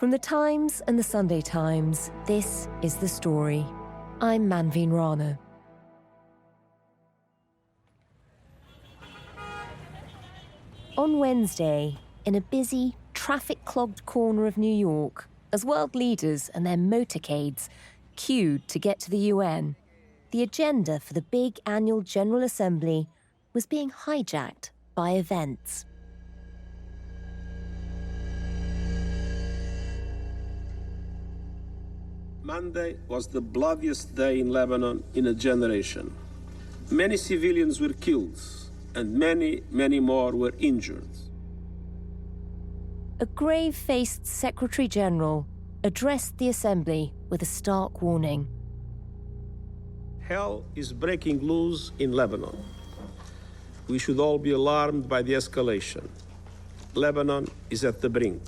From the Times and the Sunday Times, this is The Story. I'm Manveen Rana. On Wednesday, in a busy, traffic-clogged corner of New York, as world leaders and their motorcades queued to get to the UN, the agenda for the big annual General Assembly was being hijacked by events. Monday was the bloodiest day in Lebanon in a generation. Many civilians were killed, and many, many more were injured. A grave-faced Secretary General addressed the Assembly with a stark warning. Hell is breaking loose in Lebanon. We should all be alarmed by the escalation. Lebanon is at the brink.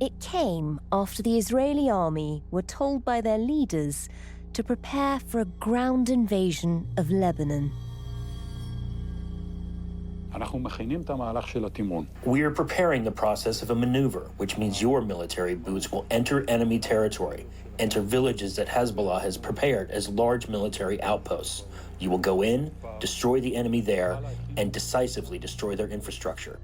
It came after the Israeli army were told by their leaders to prepare for a ground invasion of Lebanon. We are preparing the process of a maneuver, which means your military boots will enter enemy territory, enter villages that Hezbollah has prepared as large military outposts. You will go in, destroy the enemy there, and decisively destroy their infrastructure.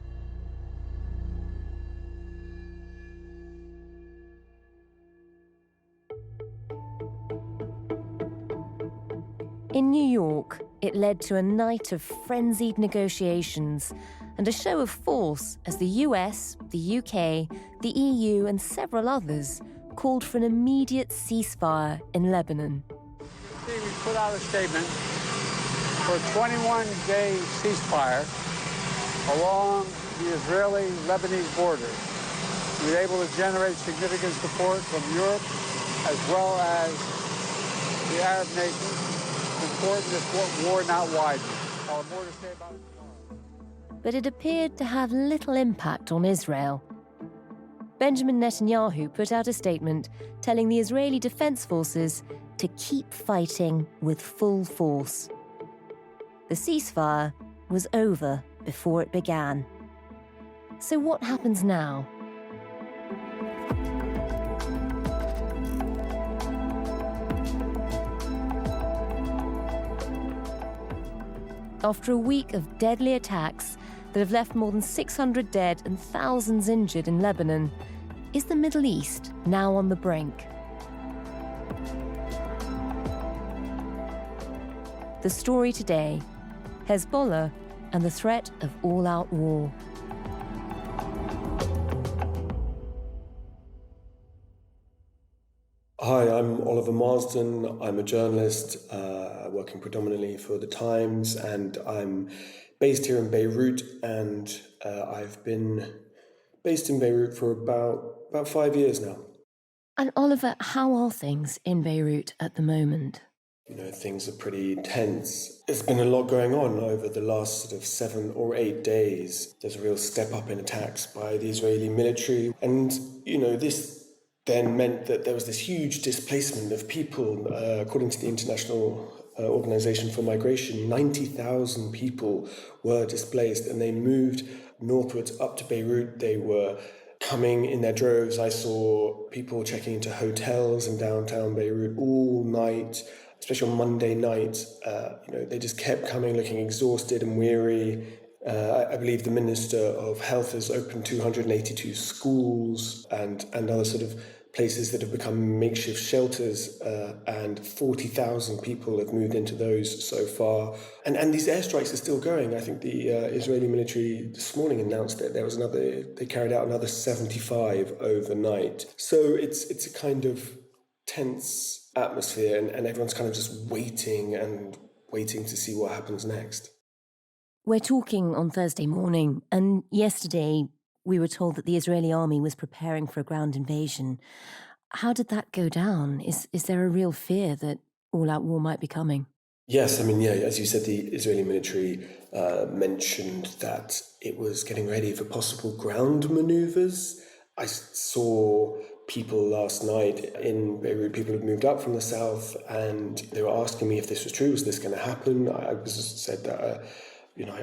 In New York, it led to a night of frenzied negotiations and a show of force as the US, the UK, the EU and several others called for an immediate ceasefire in Lebanon. We put out a statement for a 21-day ceasefire along the Israeli-Lebanese border. We were able to generate significant support from Europe as well as the Arab nations. Important this war not widen. I'll have more to say about it tomorrow. But it appeared to have little impact on Israel. Benjamin Netanyahu put out a statement telling the Israeli Defense Forces to keep fighting with full force. The ceasefire was over before it began. So what happens now? After a week of deadly attacks that have left more than 600 dead and thousands injured in Lebanon, is the Middle East now on the brink? The story today: Hezbollah and the threat of all-out war. Hi, I'm Oliver Marsden. I'm a journalist working predominantly for The Times, and I'm based here in Beirut, and I've been based in Beirut for about 5 years now. And Oliver, how are things in Beirut at the moment? You know, things are pretty tense. There's been a lot going on over the last sort of 7 or 8 days. There's a real step up in attacks by the Israeli military, and, you know, this then meant that there was this huge displacement of people. According to the International Organization for Migration, 90,000 people were displaced, and they moved northwards up to Beirut. They were coming in their droves. I saw people checking into hotels in downtown Beirut all night, especially on Monday night. They just kept coming, looking exhausted and weary. I believe the Minister of Health has opened 282 schools and other sort of places that have become makeshift shelters, and 40,000 people have moved into those so far. And these airstrikes are still going. I think the Israeli military this morning announced that they carried out another 75 overnight. So it's a kind of tense atmosphere, and everyone's kind of just waiting to see what happens next. We're talking on Thursday morning, and yesterday we were told that the Israeli army was preparing for a ground invasion. How did that go down? Is there a real fear that all-out war might be coming? Yes, as you said, the Israeli military mentioned that it was getting ready for possible ground maneuvers. I saw people last night in Beirut, people had moved up from the south, and they were asking me if this was true, was this going to happen? I said that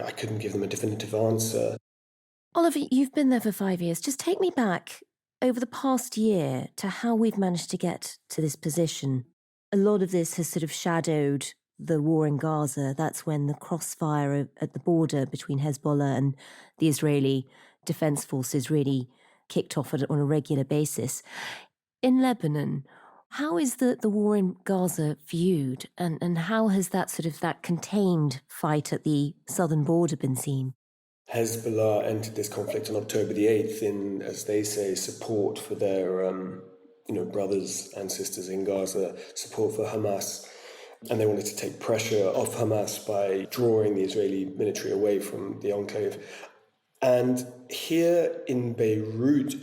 I couldn't give them a definitive answer. Oliver, you've been there for 5 years. Just take me back over the past year to how we've managed to get to this position. A lot of this has sort of shadowed the war in Gaza. That's when the crossfire at the border between Hezbollah and the Israeli Defense Forces really kicked off on a regular basis. In Lebanon, how is the war in Gaza viewed, and how has that contained fight at the southern border been seen? Hezbollah entered this conflict on October the 8th in, as they say, support for their brothers and sisters in Gaza, support for Hamas. And they wanted to take pressure off Hamas by drawing the Israeli military away from the enclave. And here in Beirut,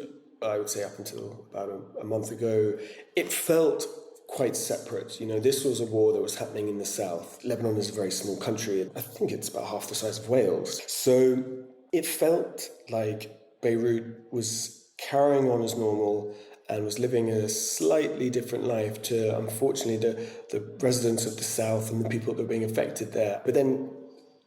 I would say up until about a month ago, it felt quite separate. This was a war that was happening in the south. Lebanon is a very small country. I think it's about half the size of Wales. So it felt like Beirut was carrying on as normal and was living a slightly different life to, unfortunately, the residents of the south and the people that were being affected there. But then,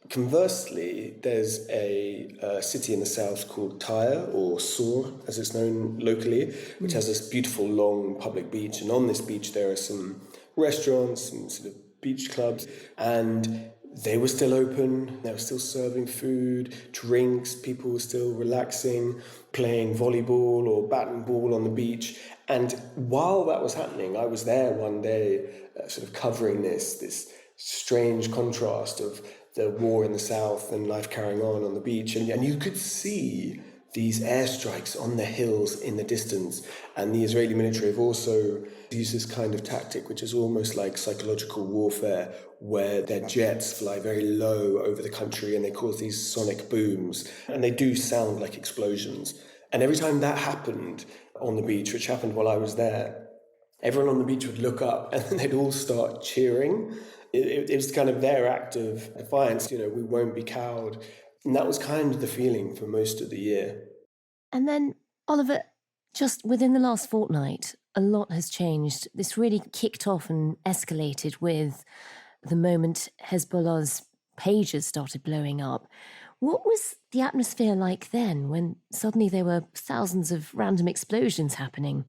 conversely, there's a city in the south called Tyre, or Sur, as it's known locally, which has this beautiful, long public beach. And on this beach, there are some restaurants and sort of beach clubs. And they were still open. They were still serving food, drinks. People were still relaxing, playing volleyball or bat and ball on the beach. And while that was happening, I was there one day sort of covering this strange contrast of the war in the south and life carrying on the beach. And you could see these airstrikes on the hills in the distance. And the Israeli military have also used this kind of tactic, which is almost like psychological warfare, where their jets fly very low over the country and they cause these sonic booms. And they do sound like explosions. And every time that happened on the beach, which happened while I was there, everyone on the beach would look up and then they'd all start cheering. It was kind of their act of defiance, we won't be cowed. And that was kind of the feeling for most of the year. And then, Oliver, just within the last fortnight, a lot has changed. This really kicked off and escalated with the moment Hezbollah's pages started blowing up. What was the atmosphere like then, when suddenly there were thousands of random explosions happening?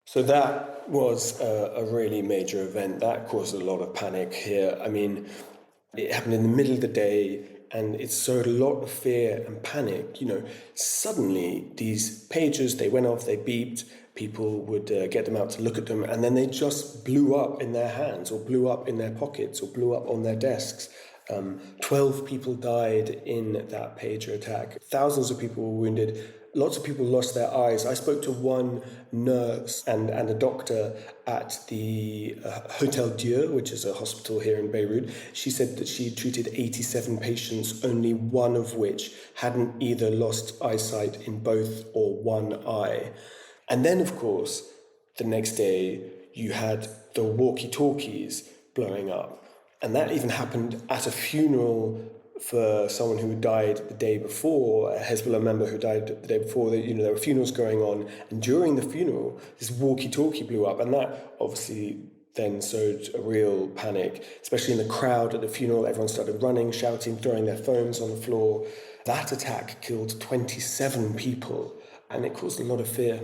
So that was a really major event. That caused a lot of panic here. I mean, it happened in the middle of the day, and it sowed a lot of fear and panic. Suddenly these pages, they went off, they beeped, people would get them out to look at them, and then they just blew up in their hands or blew up in their pockets or blew up on their desks. 12 people died in that pager attack. Thousands of people were wounded. Lots of people lost their eyes. I spoke to one nurse and a doctor at the Hotel Dieu, which is a hospital here in Beirut. She said that she treated 87 patients, only one of which hadn't either lost eyesight in both or one eye. And then, of course, the next day, you had the walkie-talkies blowing up. And that even happened at a funeral for someone who died the day before, a Hezbollah member who died the day before. There were funerals going on, and during the funeral, this walkie-talkie blew up, and that obviously then sowed a real panic, especially in the crowd at the funeral. Everyone started running, shouting, throwing their phones on the floor. That attack killed 27 people, and it caused a lot of fear.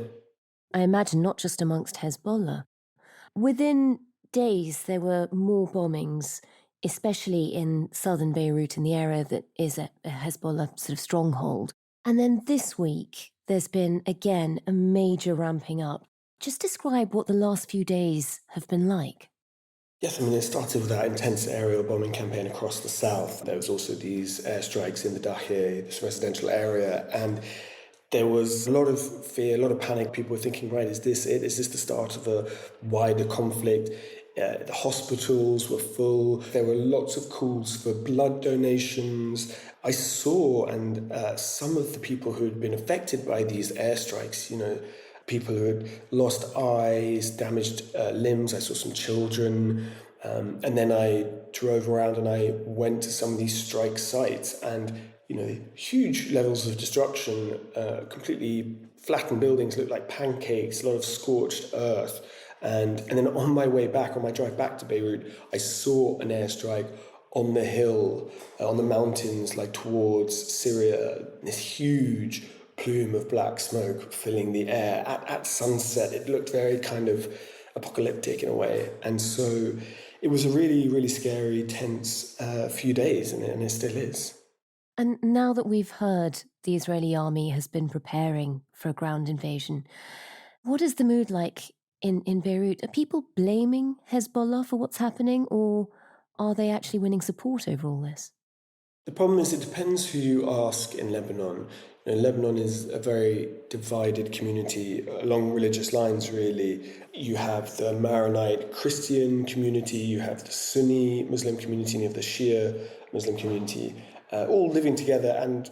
I imagine not just amongst Hezbollah. Within days, there were more bombings, especially in southern Beirut, in the area that is a Hezbollah sort of stronghold. And then this week, there's been, again, a major ramping up. Just describe what the last few days have been like. Yes, it started with that intense aerial bombing campaign across the south. There was also these airstrikes in the Dahieh, this residential area, and there was a lot of fear, a lot of panic. People were thinking, right, is this it? Is this the start of a wider conflict? The hospitals were full. There were lots of calls for blood donations. I saw, and some of the people who had been affected by these airstrikes, people who had lost eyes, damaged limbs. I saw some children. And then I drove around and I went to some of these strike sites, and huge levels of destruction, completely flattened buildings, looked like pancakes, a lot of scorched earth. And then on my way back, on my drive back to Beirut, I saw an airstrike on the hill, on the mountains, like towards Syria, this huge plume of black smoke filling the air. At sunset, it looked very kind of apocalyptic in a way. And so it was a really, really scary, tense few days, and it still is. And now that we've heard the Israeli army has been preparing for a ground invasion, what is the mood like in Beirut? Are people blaming Hezbollah for what's happening, or are they actually winning support over all this? The problem is it depends who you ask in Lebanon. Lebanon is a very divided community along religious lines, really. You have the Maronite Christian community, you have the Sunni Muslim community, and you have the Shia Muslim community, all living together. And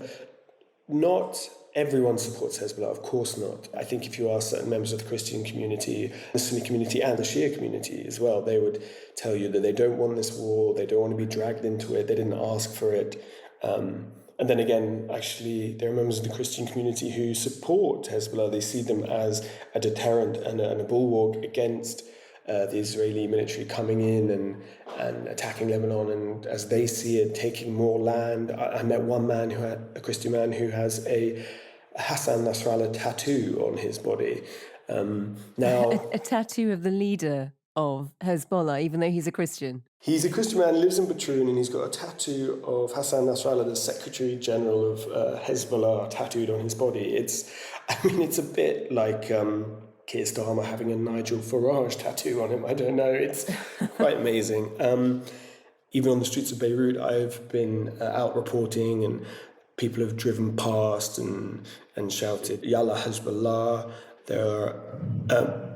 not everyone supports Hezbollah, of course not. I think if you ask certain members of the Christian community, the Sunni community and the Shia community as well, they would tell you that they don't want this war, they don't want to be dragged into it, they didn't ask for it. And then again, actually, there are members of the Christian community who support Hezbollah. They see them as a deterrent and a bulwark against the Israeli military coming in and attacking Lebanon, and as they see it, taking more land. I met one man a Christian man who has a Hassan Nasrallah tattoo on his body. Now, a tattoo of the leader of Hezbollah, even though he's a Christian. He's a Christian man, lives in Batroun, and he's got a tattoo of Hassan Nasrallah, the Secretary General of Hezbollah, tattooed on his body. It's a bit like Keir Starmer having a Nigel Farage tattoo on him. I don't know. It's quite amazing. Even on the streets of Beirut, I've been out reporting, and people have driven past and shouted, Yalla Hezbollah. There are... that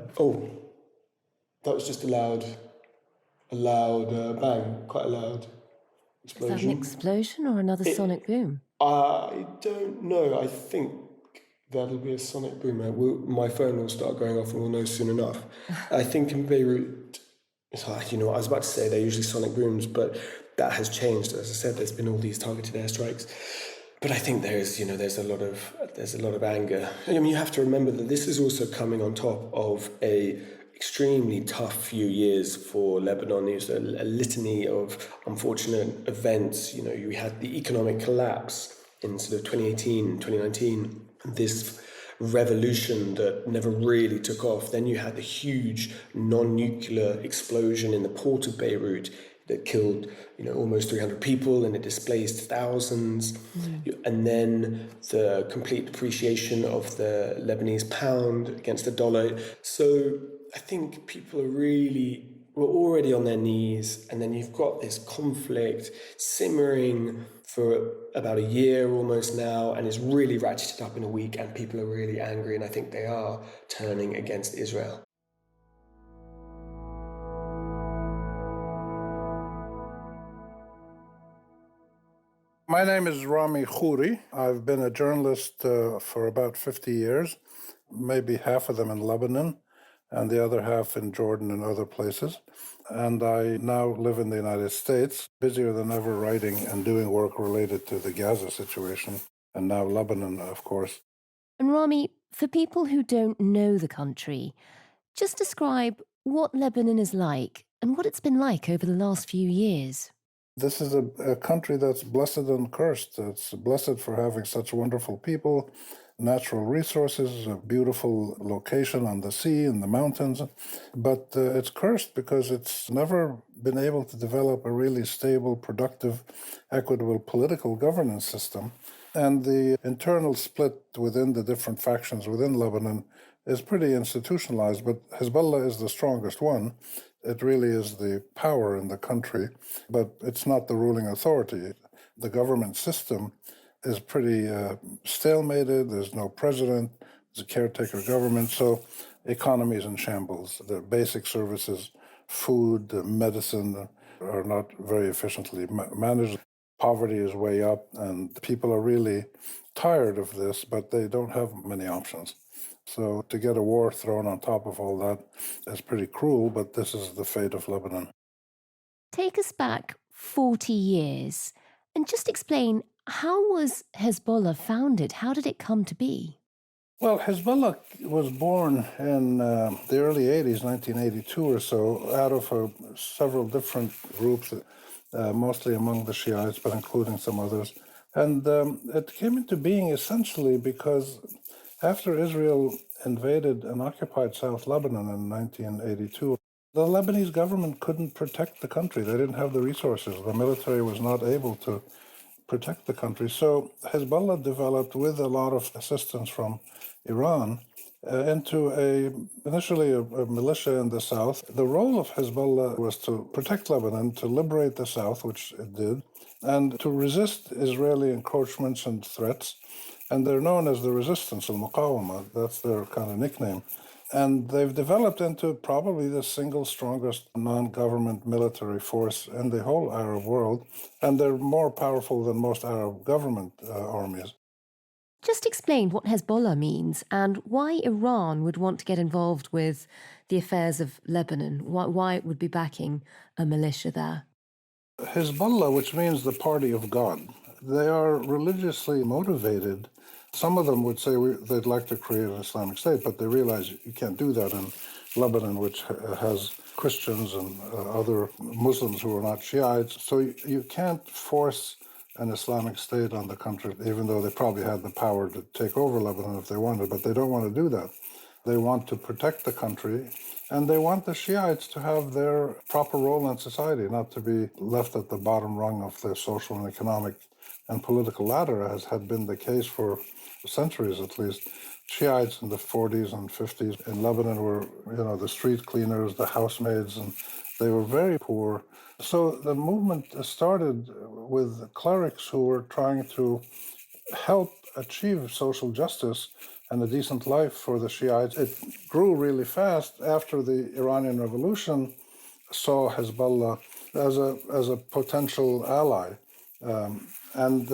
was just a loud bang, quite a loud explosion. Is that an explosion or another sonic boom? I don't know. I think that'll be a sonic boom. My phone will start going off and we'll know soon enough. I think in Beirut, I was about to say they're usually sonic booms, but that has changed. As I said, there's been all these targeted airstrikes. But I think there's a lot of anger. You have to remember that this is also coming on top of a extremely tough few years for Lebanon. There's a litany of unfortunate events. You had the economic collapse in sort of 2018, 2019, this revolution that never really took off. Then you had the huge non-nuclear explosion in the port of Beirut that killed, almost 300 people, and it displaced thousands. And then the complete depreciation of the Lebanese pound against the dollar. So I think people were already on their knees, and then you've got this conflict simmering for about a year almost now, and it's really ratcheted up in a week, and people are really angry, and I think they are turning against Israel. My name is Rami Khouri. I've been a journalist for about 50 years, maybe half of them in Lebanon, and the other half in Jordan and other places. And I now live in the United States, busier than ever writing and doing work related to the Gaza situation, and now Lebanon, of course. And Rami, for people who don't know the country, just describe what Lebanon is like and what it's been like over the last few years. This is a country that's blessed and cursed. It's blessed for having such wonderful people, natural resources, a beautiful location on the sea and the mountains. But it's cursed because it's never been able to develop a really stable, productive, equitable political governance system. And the internal split within the different factions within Lebanon is pretty institutionalized, but Hezbollah is the strongest one. It really is the power in the country, but it's not the ruling authority. The government system is pretty stalemated. There's no president. It's a caretaker government. So economy is in shambles. The basic services, food, medicine, are not very efficiently managed. Poverty is way up, and people are really tired of this, but they don't have many options. So to get a war thrown on top of all that is pretty cruel, but this is the fate of Lebanon. Take us back 40 years and just explain, how was Hezbollah founded? How did it come to be? Well, Hezbollah was born in the early 80s, 1982 or so, out of several different groups, mostly among the Shiites, but including some others. And it came into being essentially because after Israel invaded and occupied South Lebanon in 1982, the Lebanese government couldn't protect the country. They didn't have the resources. The military was not able to protect the country. So Hezbollah developed, with a lot of assistance from Iran, into initially a militia in the south. The role of Hezbollah was to protect Lebanon, to liberate the south, which it did, and to resist Israeli encroachments and threats. And they're known as the resistance, al-Muqawama. That's their kind of nickname. And they've developed into probably the single strongest non-government military force in the whole Arab world, and they're more powerful than most Arab government armies. Just explain what Hezbollah means and why Iran would want to get involved with the affairs of Lebanon, why it would be backing a militia there. Hezbollah, which means the party of God, they are religiously motivated. Some of them would say they'd like to create an Islamic State, but they realize you can't do that in Lebanon, which has Christians and other Muslims who are not Shiites. So you can't force an Islamic State on the country, even though they probably had the power to take over Lebanon if they wanted, but they don't want to do that. They want to protect the country, and they want the Shiites to have their proper role in society, not to be left at the bottom rung of the social and economic and political ladder, as had been the case for centuries at least. Shiites in the 40s and 50s in Lebanon were, the street cleaners, the housemaids, and they were very poor. So the movement started with clerics who were trying to help achieve social justice and a decent life for the Shiites. It grew really fast after the Iranian Revolution, saw Hezbollah as a potential ally. And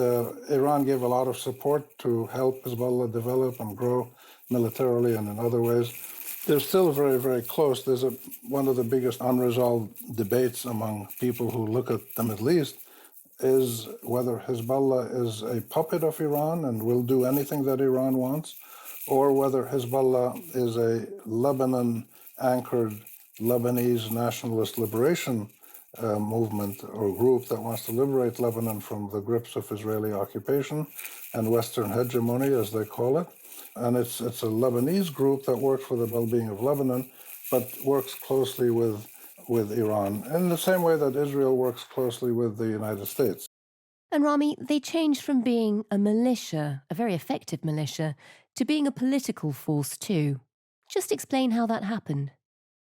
Iran gave a lot of support to help Hezbollah develop and grow militarily and in other ways. They're still very, very close. There's one of the biggest unresolved debates among people who look at the Middle East is whether Hezbollah is a puppet of Iran and will do anything that Iran wants, or whether Hezbollah is a Lebanon-anchored Lebanese nationalist liberation movement or group that wants to liberate Lebanon from the grips of Israeli occupation and Western hegemony, as they call it. And it's a Lebanese group that works for the well-being of Lebanon, but works closely with Iran, in the same way that Israel works closely with the United States. And Rami, they changed from being a militia, a very effective militia, to being a political force too. Just explain how that happened.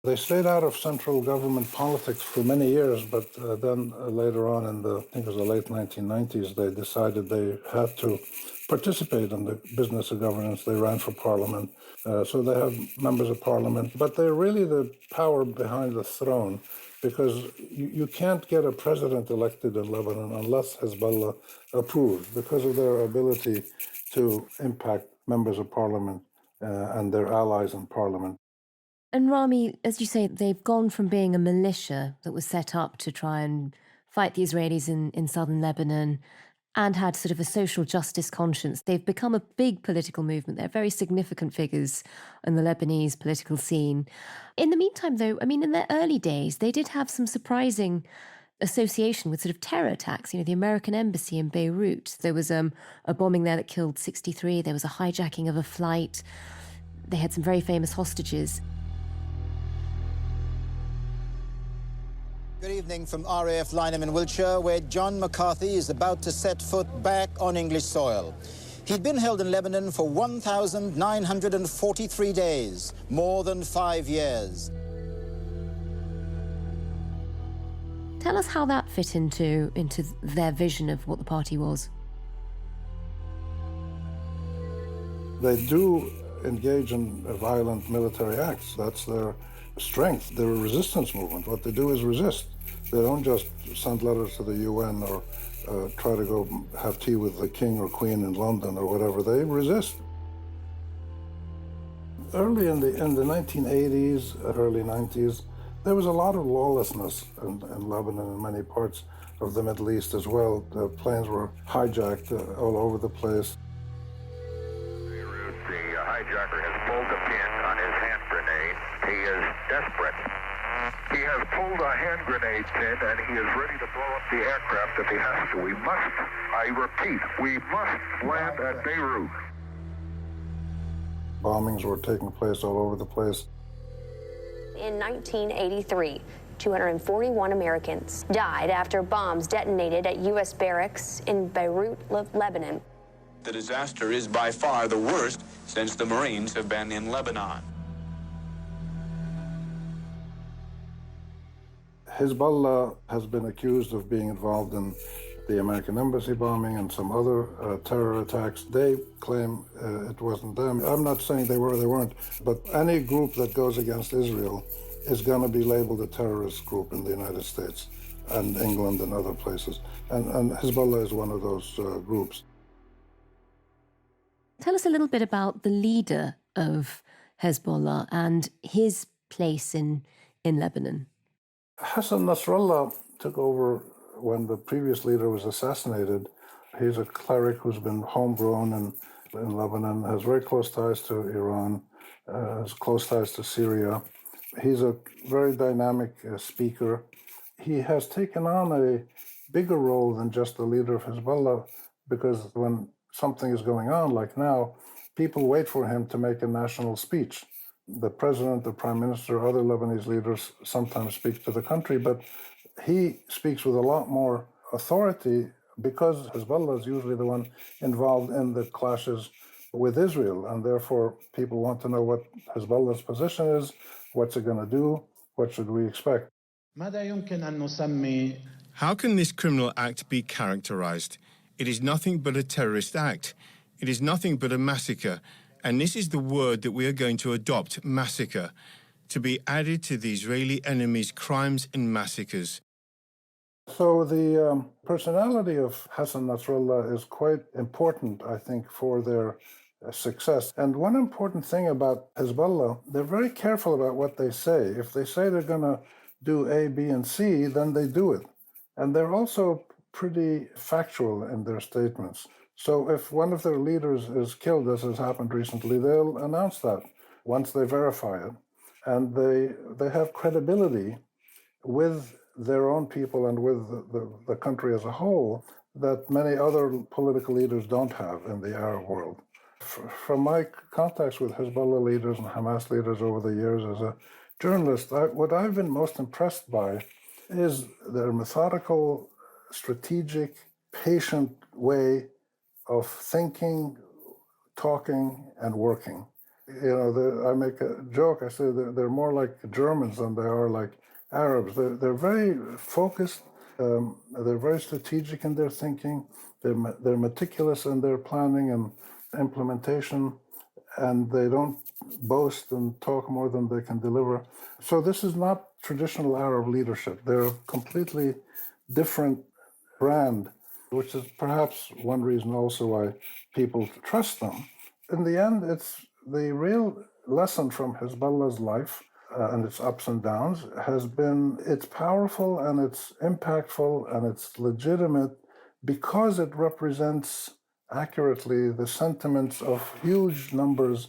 They stayed out of central government politics for many years, but then later on in I think it was the late 1990s, they decided they had to participate in the business of governance. They ran for parliament, so they have members of parliament, but they're really the power behind the throne, because you can't get a president elected in Lebanon unless Hezbollah approves, because of their ability to impact members of parliament and their allies in parliament. And Rami, as you say, they've gone from being a militia that was set up to try and fight the Israelis in southern Lebanon and had sort of a social justice conscience. They've become a big political movement. They're very significant figures in the Lebanese political scene. In the meantime, though, I mean, in their early days, they did have some surprising association with sort of terror attacks. The American embassy in Beirut, there was a bombing there that killed 63. There was a hijacking of a flight. They had some very famous hostages. Good evening from RAF Lynham in Wiltshire, where John McCarthy is about to set foot back on English soil. He'd been held in Lebanon for 1,943 days, more than 5 years. Tell us how that fit into their vision of what the party was. They do engage in violent military acts. That's their strength. They're a resistance movement. What they do is resist. They don't just send letters to the UN or try to go have tea with the king or queen in London or whatever. They resist. Early in the 1980s, early 90s, there was a lot of lawlessness in Lebanon and many parts of the Middle East as well. The planes were hijacked all over the place. Beirut, the hijacker has pulled the pin on his hand grenade. He is desperate. He has pulled a hand grenade pin and he is ready to blow up the aircraft if he has to. We must I repeat, we must land at Beirut. Bombings were taking place all over the place. In 1983, 241 Americans died after bombs detonated at U.S. barracks in Beirut, Lebanon. The disaster is by far the worst since the Marines have been in Lebanon. Hezbollah has been accused of being involved in the American embassy bombing and some other terror attacks. They claim it wasn't them. I'm not saying they were or they weren't, but any group that goes against Israel is going to be labeled a terrorist group in the United States and England and other places. And Hezbollah is one of those groups. Tell us a little bit about the leader of Hezbollah and his place in Lebanon. Hassan Nasrallah took over when the previous leader was assassinated. He's a cleric who's been homegrown in Lebanon, has very close ties to Iran, has close ties to Syria. He's a very dynamic speaker. He has taken on a bigger role than just the leader of Hezbollah, because when something is going on, like now, people wait for him to make a national speech. The president, the prime minister, other Lebanese leaders sometimes speak to the country, but he speaks with a lot more authority because Hezbollah is usually the one involved in the clashes with Israel, and therefore people want to know what Hezbollah's position is, what's it going to do, what should we expect. How can this criminal act be characterized? It is nothing but a terrorist act. It is nothing but a massacre. And this is the word that we are going to adopt, massacre, to be added to the Israeli enemy's crimes and massacres. So the personality of Hassan Nasrallah is quite important, I think, for their success. And one important thing about Hezbollah, they're very careful about what they say. If they say they're going to do A, B, and C, then they do it. And they're also pretty factual in their statements. So if one of their leaders is killed, as has happened recently, they'll announce that once they verify it. And they have credibility with their own people and with the country as a whole that many other political leaders don't have in the Arab world. From my contacts with Hezbollah leaders and Hamas leaders over the years as a journalist, what I've been most impressed by is their methodical, strategic, patient way of thinking, talking, and working. You know, I make a joke, I say they're more like Germans than they are like Arabs. They're very focused, they're very strategic in their thinking, they're meticulous in their planning and implementation, and they don't boast and talk more than they can deliver. So this is not traditional Arab leadership. They're a completely different brand, which is perhaps one reason also why people trust them. In the end, it's the real lesson from Hezbollah's life and its ups and downs has been it's powerful and it's impactful and it's legitimate because it represents accurately the sentiments of huge numbers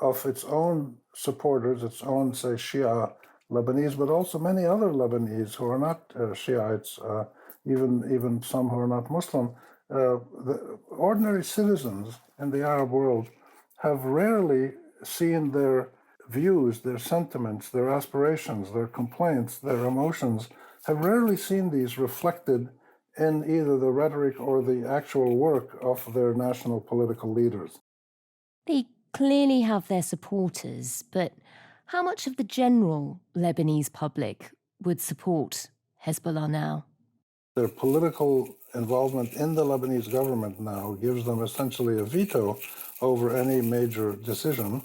of its own supporters, its own, say, Shia Lebanese, but also many other Lebanese who are not Shiites, even some who are not Muslim. The ordinary citizens in the Arab world have rarely seen their views, their sentiments, their aspirations, their complaints, their emotions, have rarely seen these reflected in either the rhetoric or the actual work of their national political leaders. They clearly have their supporters, but how much of the general Lebanese public would support Hezbollah now? Their political involvement in the Lebanese government now gives them essentially a veto over any major decision,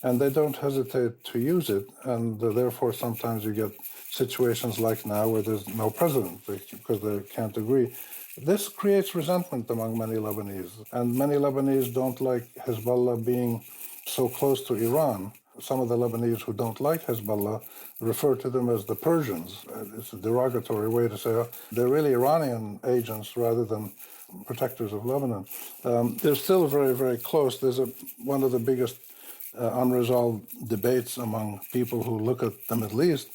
and they don't hesitate to use it, and therefore sometimes you get situations like now where there's no president because they can't agree. This creates resentment among many Lebanese, and many Lebanese don't like Hezbollah being so close to Iran. Some of the Lebanese who don't like Hezbollah refer to them as the Persians. It's a derogatory way to say they're really Iranian agents rather than protectors of Lebanon. They're still very, very close. There's one of the biggest unresolved debates among people who look at the Middle East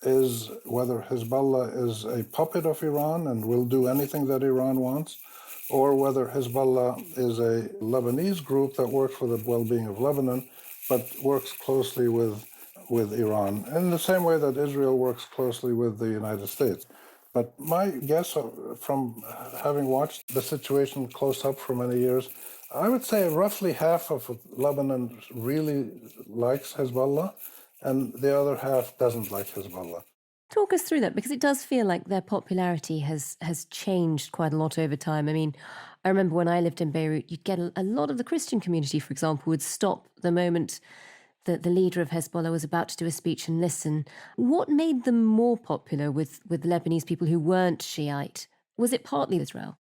is whether Hezbollah is a puppet of Iran and will do anything that Iran wants, or whether Hezbollah is a Lebanese group that works for the well-being of Lebanon, but works closely with Iran, in the same way that Israel works closely with the United States. But my guess from having watched the situation close up for many years, I would say roughly half of Lebanon really likes Hezbollah, and the other half doesn't like Hezbollah. Talk us through that, because it does feel like their popularity has changed quite a lot over time. I mean, I remember when I lived in Beirut, you'd get a lot of the Christian community, for example, would stop the moment that the leader of Hezbollah was about to do a speech and listen. What made them more popular with Lebanese people who weren't Shiite? Was it partly Israel?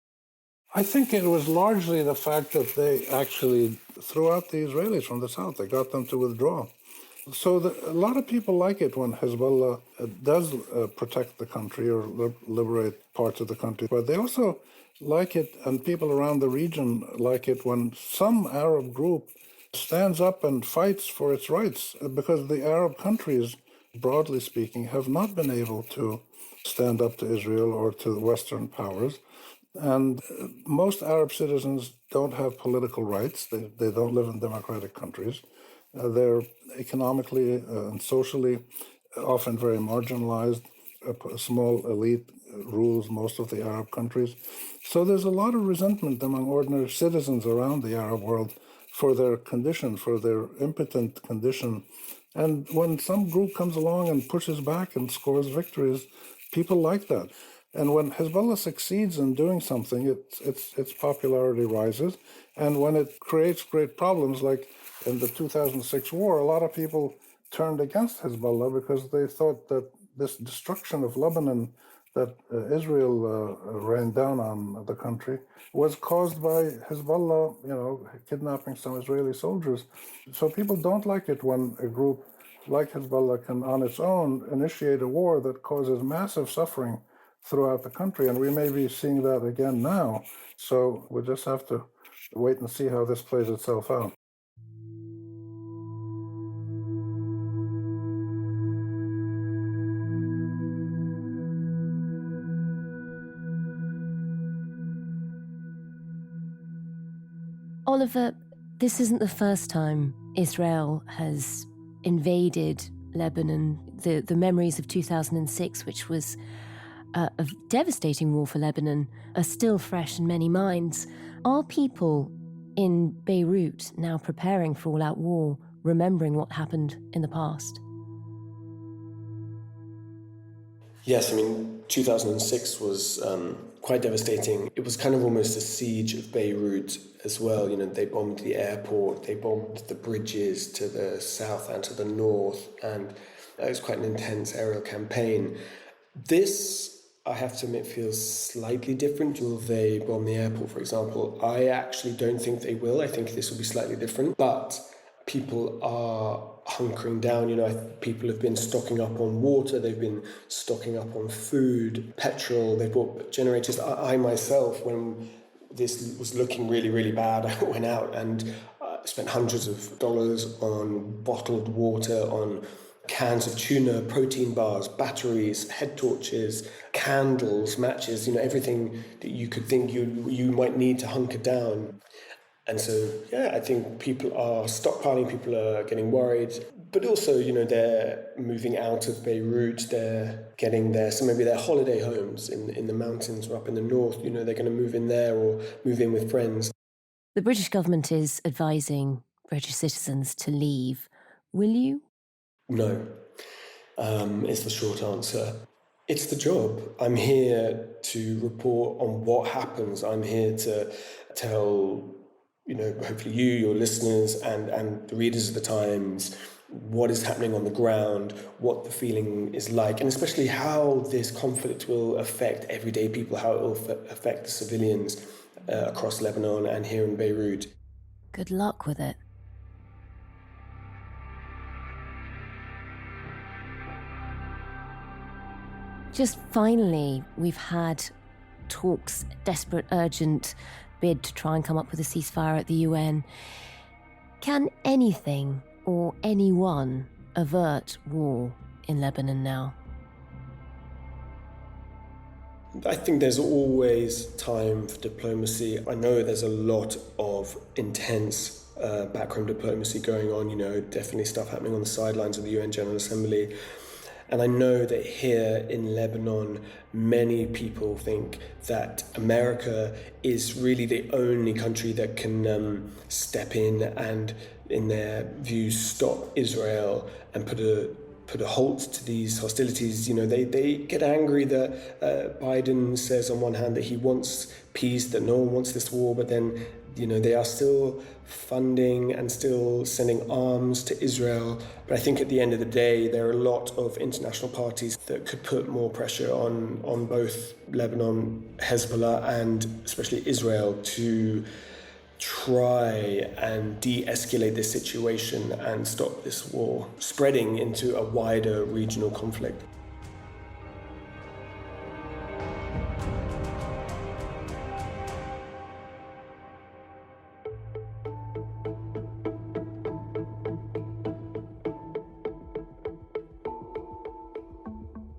I think it was largely the fact that they actually threw out the Israelis from the south. They got them to withdraw. So a lot of people like it when Hezbollah does protect the country or liberate parts of the country. But they also like it, and people around the region like it, when some Arab group stands up and fights for its rights, because the Arab countries, broadly speaking, have not been able to stand up to Israel or to the Western powers. And most Arab citizens don't have political rights. They don't live in democratic countries. They're economically and socially often very marginalized. A small elite rules most of the Arab countries. So there's a lot of resentment among ordinary citizens around the Arab world for their condition, for their impotent condition. And when some group comes along and pushes back and scores victories, people like that. And when Hezbollah succeeds in doing something, its popularity rises. And when it creates great problems, like in the 2006 war, a lot of people turned against Hezbollah because they thought that this destruction of Lebanon that Israel rained down on the country was caused by Hezbollah, kidnapping some Israeli soldiers. So people don't like it when a group like Hezbollah can, on its own, initiate a war that causes massive suffering throughout the country. And we may be seeing that again now. So we just have to wait and see how this plays itself out. Oliver, this isn't the first time Israel has invaded Lebanon. The memories of 2006, which was a devastating war for Lebanon, are still fresh in many minds. Are people in Beirut now preparing for all-out war, remembering what happened in the past? Yes, 2006 was quite devastating. It was kind of almost a siege of Beirut as well. They bombed the airport, they bombed the bridges to the south and to the north, and it was quite an intense aerial campaign. This, I have to admit, feels slightly different. Will they bomb the airport, for example? I actually don't think they will. I think this will be slightly different, but people are hunkering down. People have been stocking up on water, they've been stocking up on food, petrol, they bought generators. I myself, when this was looking really, really bad, I went out and spent hundreds of dollars on bottled water, on cans of tuna, protein bars, batteries, head torches, candles, matches, everything that you could think you might need to hunker down. And so, I think people are stockpiling, people are getting worried, but also, they're moving out of Beirut, they're getting there, so maybe their holiday homes in the mountains or up in the north, they're going to move in there or move in with friends. The British government is advising British citizens to leave. Will you? No, is the short answer. It's the job. I'm here to report on what happens. I'm here to tell, hopefully you, your listeners, and the readers of the Times, what is happening on the ground, what the feeling is like, and especially how this conflict will affect everyday people, how it will affect the civilians across Lebanon and here in Beirut. Good luck with it. Just finally, we've had talks, desperate, urgent bid to try and come up with a ceasefire at the UN. Can anything or anyone avert war in Lebanon now? I think there's always time for diplomacy. I know there's a lot of intense backroom diplomacy going on, definitely stuff happening on the sidelines of the UN General Assembly. And I know that here in Lebanon, many people think that America is really the only country that can step in and, in their views, stop Israel and put a halt to these hostilities. They get angry that Biden says on one hand that he wants peace, that no one wants this war, but then they are still funding and still sending arms to Israel. But I think at the end of the day, there are a lot of international parties that could put more pressure on both Lebanon, Hezbollah, and especially Israel to try and de-escalate this situation and stop this war spreading into a wider regional conflict.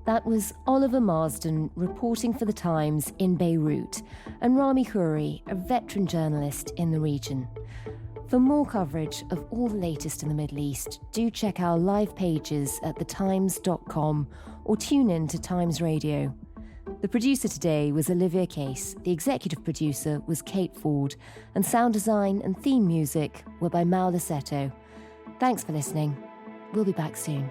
That was Oliver Marsden reporting for The Times in Beirut, and Rami Khouri, a veteran journalist in the region. For more coverage of all the latest in the Middle East, do check our live pages at thetimes.com or tune in to Times Radio. The producer today was Olivia Case, the executive producer was Kate Ford, and sound design and theme music were by Mal Lassetto. Thanks for listening. We'll be back soon.